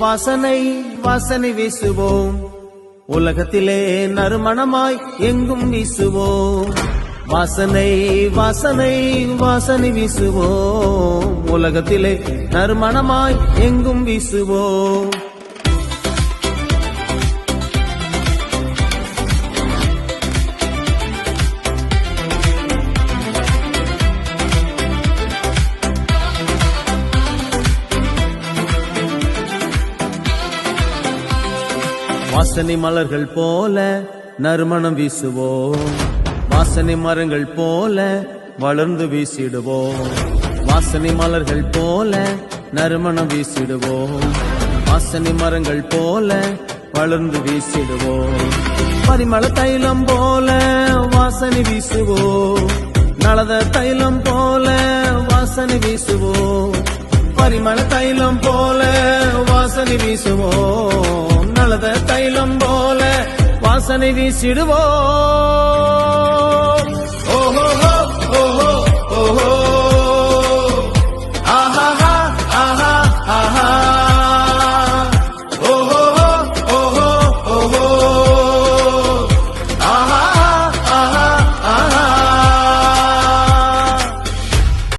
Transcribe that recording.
வாசனை வாசனை வீசுவோம், உலகத்திலே நறுமணமாய் எங்கும் வீசுவோம். வாசனை வாசனை வாசனை வீசுவோம், உலகத்திலே நறுமணமாய் எங்கும் வீசுவோம். வாசனை மலர்கள் போல நறுமணம் வீசுவோம், வாசனை மரங்கள் போல வளர்ந்து வீசிடுவோம். வாசனை மலர்கள் போல நறுமணம் வீசிடுவோம், வாசனை மரங்கள் போல வளர்ந்து வீசிடுவோம். பரிமள தைலம் போல வாசனை வீசுவோம், நலத தைலம் போல வாசனை வீசுவோம். பரிமள தைலம் போல வாசனை வீசுவோம், நலத தைலம் போல வாசனை வீசிடுவோம்.